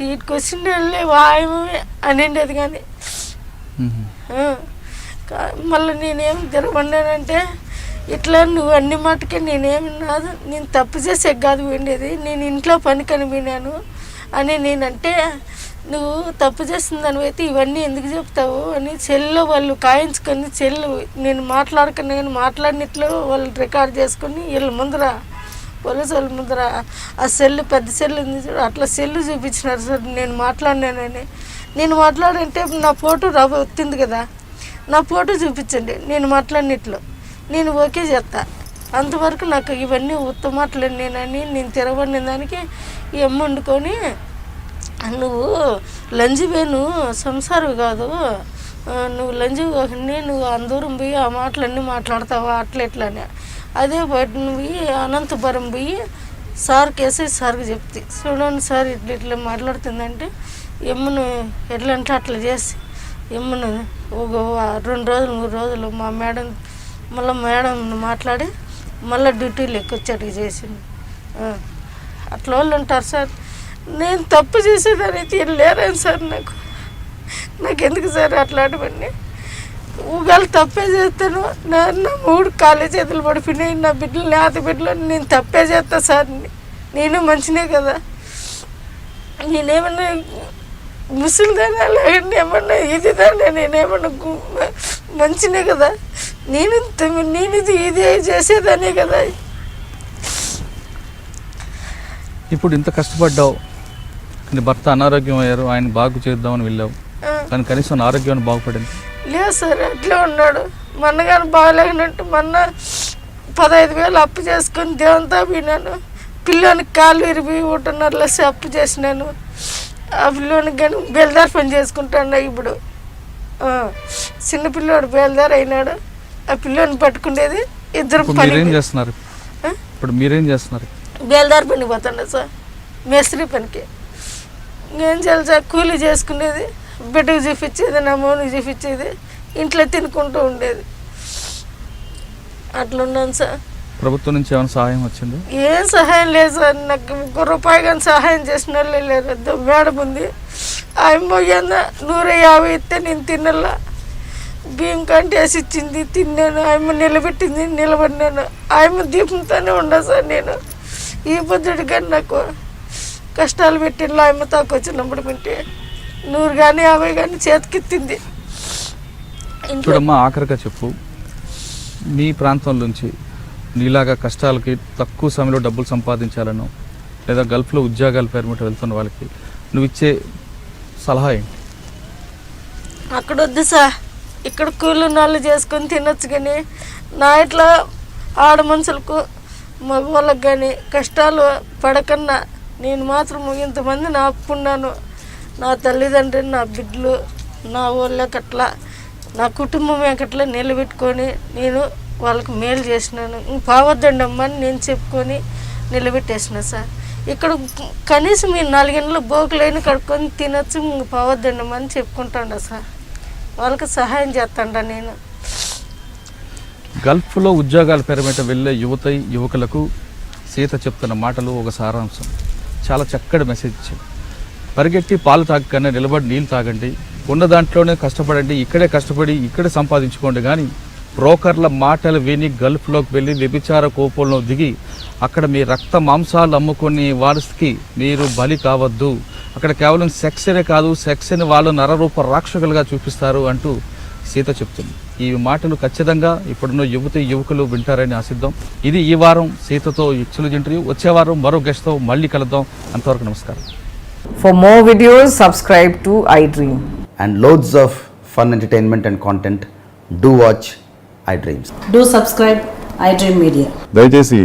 Speaker 2: వీటికి వచ్చిన వెళ్ళే వాయమే అనిండేది కానీ మళ్ళీ నేనేం తిరగబడినానంటే ఇట్లా నువ్వు అన్ని మట్టుకే నేనేమి నాదు నేను తప్పు చేసే కాదు పోయిండేది, నేను ఇంట్లో పని కనిపోయినాను అని నేనంటే నువ్వు తప్పు చేసిన దానివైతే ఇవన్నీ ఎందుకు చెప్తావు అని సెల్లో వాళ్ళు కాయించుకొని సెల్లు నేను మాట్లాడుకున్నా కానీ మాట్లాడినట్లు వాళ్ళు రికార్డ్ చేసుకొని వీళ్ళ ముందర పోలీసు వాళ్ళ ముందర ఆ సెల్లు పెద్ద సెల్లు ఉంది చూడు అట్లా సెల్లు చూపించినారు సార్. నేను మాట్లాడినానని నేను మాట్లాడంటే నా ఫోటో వచ్చింది కదా, నా ఫోటో చూపించండి నేను మాట్లాడినట్లు నేను ఓకే చేస్తా. అంతవరకు నాకు ఇవన్నీ ఉత్తమ మాటలు నేను తిరగబడిన దానికి ఈ అమ్మ వండుకొని నువ్వు లంజివేను సంసారం కాదు, నువ్వు లంజి కాకుండా నువ్వు అందూరం పోయి ఆ మాటలన్నీ మాట్లాడతావా అట్లా ఎట్లని. అదే బయట నువ్వు అనంతపురం పోయి సార్కి వేసి సార్కి చెప్తే చూడండి సార్ ఇట్లా మాట్లాడుతుందంటే ఎమ్మను ఎట్లా అంటే అట్లా చేసి ఎమ్మను ఒక 2 రోజులు 3 రోజులు మా మేడం మేడం మాట్లాడి మళ్ళీ డ్యూటీలు ఎక్కొచ్చాడు చేసింది. అట్లా వాళ్ళు ఉంటారు సార్. నేను తప్పు చేసేదానైతే లేరాను సార్. నాకెందుకు సార్ అట్లాంటివన్నీ ఊగాలు తప్పే చేస్తాను. నా 3 కాళ్ళ చేతులు పడిపోయినాయి, నా బిడ్డలు లేత బిడ్డలు నేను తప్పే చేస్తా సార్. నేను మంచినే కదా, నేనేమన్నా ముసలిదానా లేదండి ఏమన్నా ఇదిదానా, నేనేమన్నా మంచినే కదా, నేను ఇది చేసేదానే కదా.
Speaker 1: ఇప్పుడు ఇంత కష్టపడ్డావు, నీ భర్త అనారోగ్యం అయ్యారు, ఆయన బాగు చేద్దామని వెళ్ళావు, కానీ కనీసం ఆరోగ్యాన్ని బాగుపడింది
Speaker 2: లేదు సార్. అట్లే ఉన్నాడు. మొన్నగాని బాగలేనట్టు మొన్న 15,000 అప్పు చేసుకొని దేవునితో పోయినాను. పిల్లోనికి కాళ్ళు విరిగి 1.5 అప్పు చేసినాను. ఆ పిల్లోనికి కానీ బేల్దార్ పని చేసుకుంటాను. ఇప్పుడు చిన్నపిల్లోడు బేల్దార్ అయినాడు. ఆ పిల్లోని పట్టుకునేది ఇద్దరు పని.
Speaker 1: ఇప్పుడు మీరేం చేస్తున్నారు?
Speaker 2: బేల్దార్ పనికి పోతాడు సార్, మేస్త్రి పనికి. ఇంకేం చేయాలి సార్, కూలీ చేసుకునేది, బిడ్డకు చూపించేది, నా మౌనికి చూపించేది, ఇంట్లో తినుకుంటూ ఉండేది. అట్లున్నాను సార్.
Speaker 1: ప్రభుత్వం నుంచి ఏమైనా సహాయం వచ్చింది?
Speaker 2: ఏం సహాయం లేదు సార్. నాకు 1 రూపాయి కానీ సహాయం చేసిన వాళ్ళు లేరు. మేడం ఉంది, ఆయమ్మ 150 ఇస్తే నేను తినల్లా. బియ్యం కంటే వేసి ఇచ్చింది, తిన్నాను. ఆయమ్మ నిలబెట్టింది, నిలబడినాను. ఆయమ్మ దీపంతోనే ఉండా సార్. నేను ఈ పొద్దుడు కానీ నాకు కష్టాలు పెట్టిన ఆయమ్మ తాకు వచ్చినప్పుడు వింటే 100 కానీ 50 కానీ చేతికిత్తింది.
Speaker 1: చూడమ్మా, ఆఖరిగా చెప్పు, మీ ప్రాంతం నుంచి నీలాగా కష్టాలకి తక్కువ సమయంలో డబ్బులు సంపాదించాలను లేదా గల్ఫ్లో ఉద్యోగాల పేరు మీద వెళ్తున్న వాళ్ళకి నువ్వు ఇచ్చే సలహా ఏంటి?
Speaker 2: అక్కడ వద్దు సార్, ఇక్కడ కూలి నాళ్ళు చేసుకొని తినొచ్చు. కానీ నా ఇట్లా ఆడ మనుషులకు మగవాళ్ళకి కానీ కష్టాలు పడకన్నా నేను మాత్రం ఇంతమంది నా అప్పున్నాను. నా తల్లిదండ్రులు, నా బిడ్డలు, నా వాళ్ళకట్లా నా కుటుంబం అట్లా నిలబెట్టుకొని నేను వాళ్ళకి మేలు చేసినాను. పావద్దండి అమ్మ అని నేను చెప్పుకొని నిలబెట్టేసిన సార్. ఇక్కడ కనీసం మీరు 4 గంటలు బోకులైన కడుక్కొని తినొచ్చు, పావద్దండి అమ్మ అని చెప్పుకుంటాండ సార్. వాళ్ళకి సహాయం చేస్తాండ నేను.
Speaker 1: గల్ఫ్లో ఉద్యోగాల పేరు మీద వెళ్ళే యువకులకు సీత చెప్తున్న మాటలు ఒక సారాంశం. చాలా చక్కటి మెసేజ్ ఇచ్చింది. పరిగెట్టి పాలు తాగకన్నా నిలబడి నీళ్ళు తాగండి, ఉన్న దాంట్లోనే కష్టపడండి, ఇక్కడే కష్టపడి ఇక్కడే సంపాదించుకోండి. కానీ బ్రోకర్ల మాటలు విని గల్ఫ్లోకి వెళ్ళి వ్యభిచార కోపంలో దిగి అక్కడ మీ రక్త మాంసాలు అమ్ముకునే వారికి మీరు బలి కావద్దు. అక్కడ కేవలం సెక్సనే కాదు, సెక్స్ని వాళ్ళు నరరూప రాక్షకులుగా చూపిస్తారు అంటూ సీత చెప్తుంది. ఈ మాటలు ఖచ్చితంగా ఇప్పుడున్న యువకులు వింటారని ఆశిద్దాం. ఇది ఈ వారం సీతతో ఎక్స్క్లూజివ్ ఇంటర్వ్యూ. వచ్చే వారం మరో గెస్ట్తో మళ్ళీ కలుద్దాం. అంతవరకు నమస్కారం.
Speaker 3: For more videos, subscribe to iDream.
Speaker 4: And loads of fun entertainment and content, do watch iDreams.
Speaker 5: Do subscribe iDream Media.
Speaker 6: దయచేసి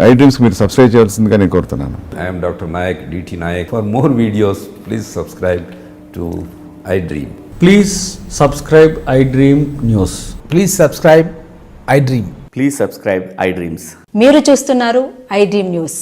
Speaker 6: iDreams మీరు సబ్స్క్రైబ్ చేయాల్సిందిగా నేను కోరుతున్నాను.
Speaker 7: I am Dr. Nayak, DT Nayak. For more videos, please subscribe to iDream.
Speaker 8: Please subscribe iDream News.
Speaker 9: Please subscribe iDream.
Speaker 4: Please subscribe iDreams.
Speaker 5: మీరు చూస్తున్నారు iDream News.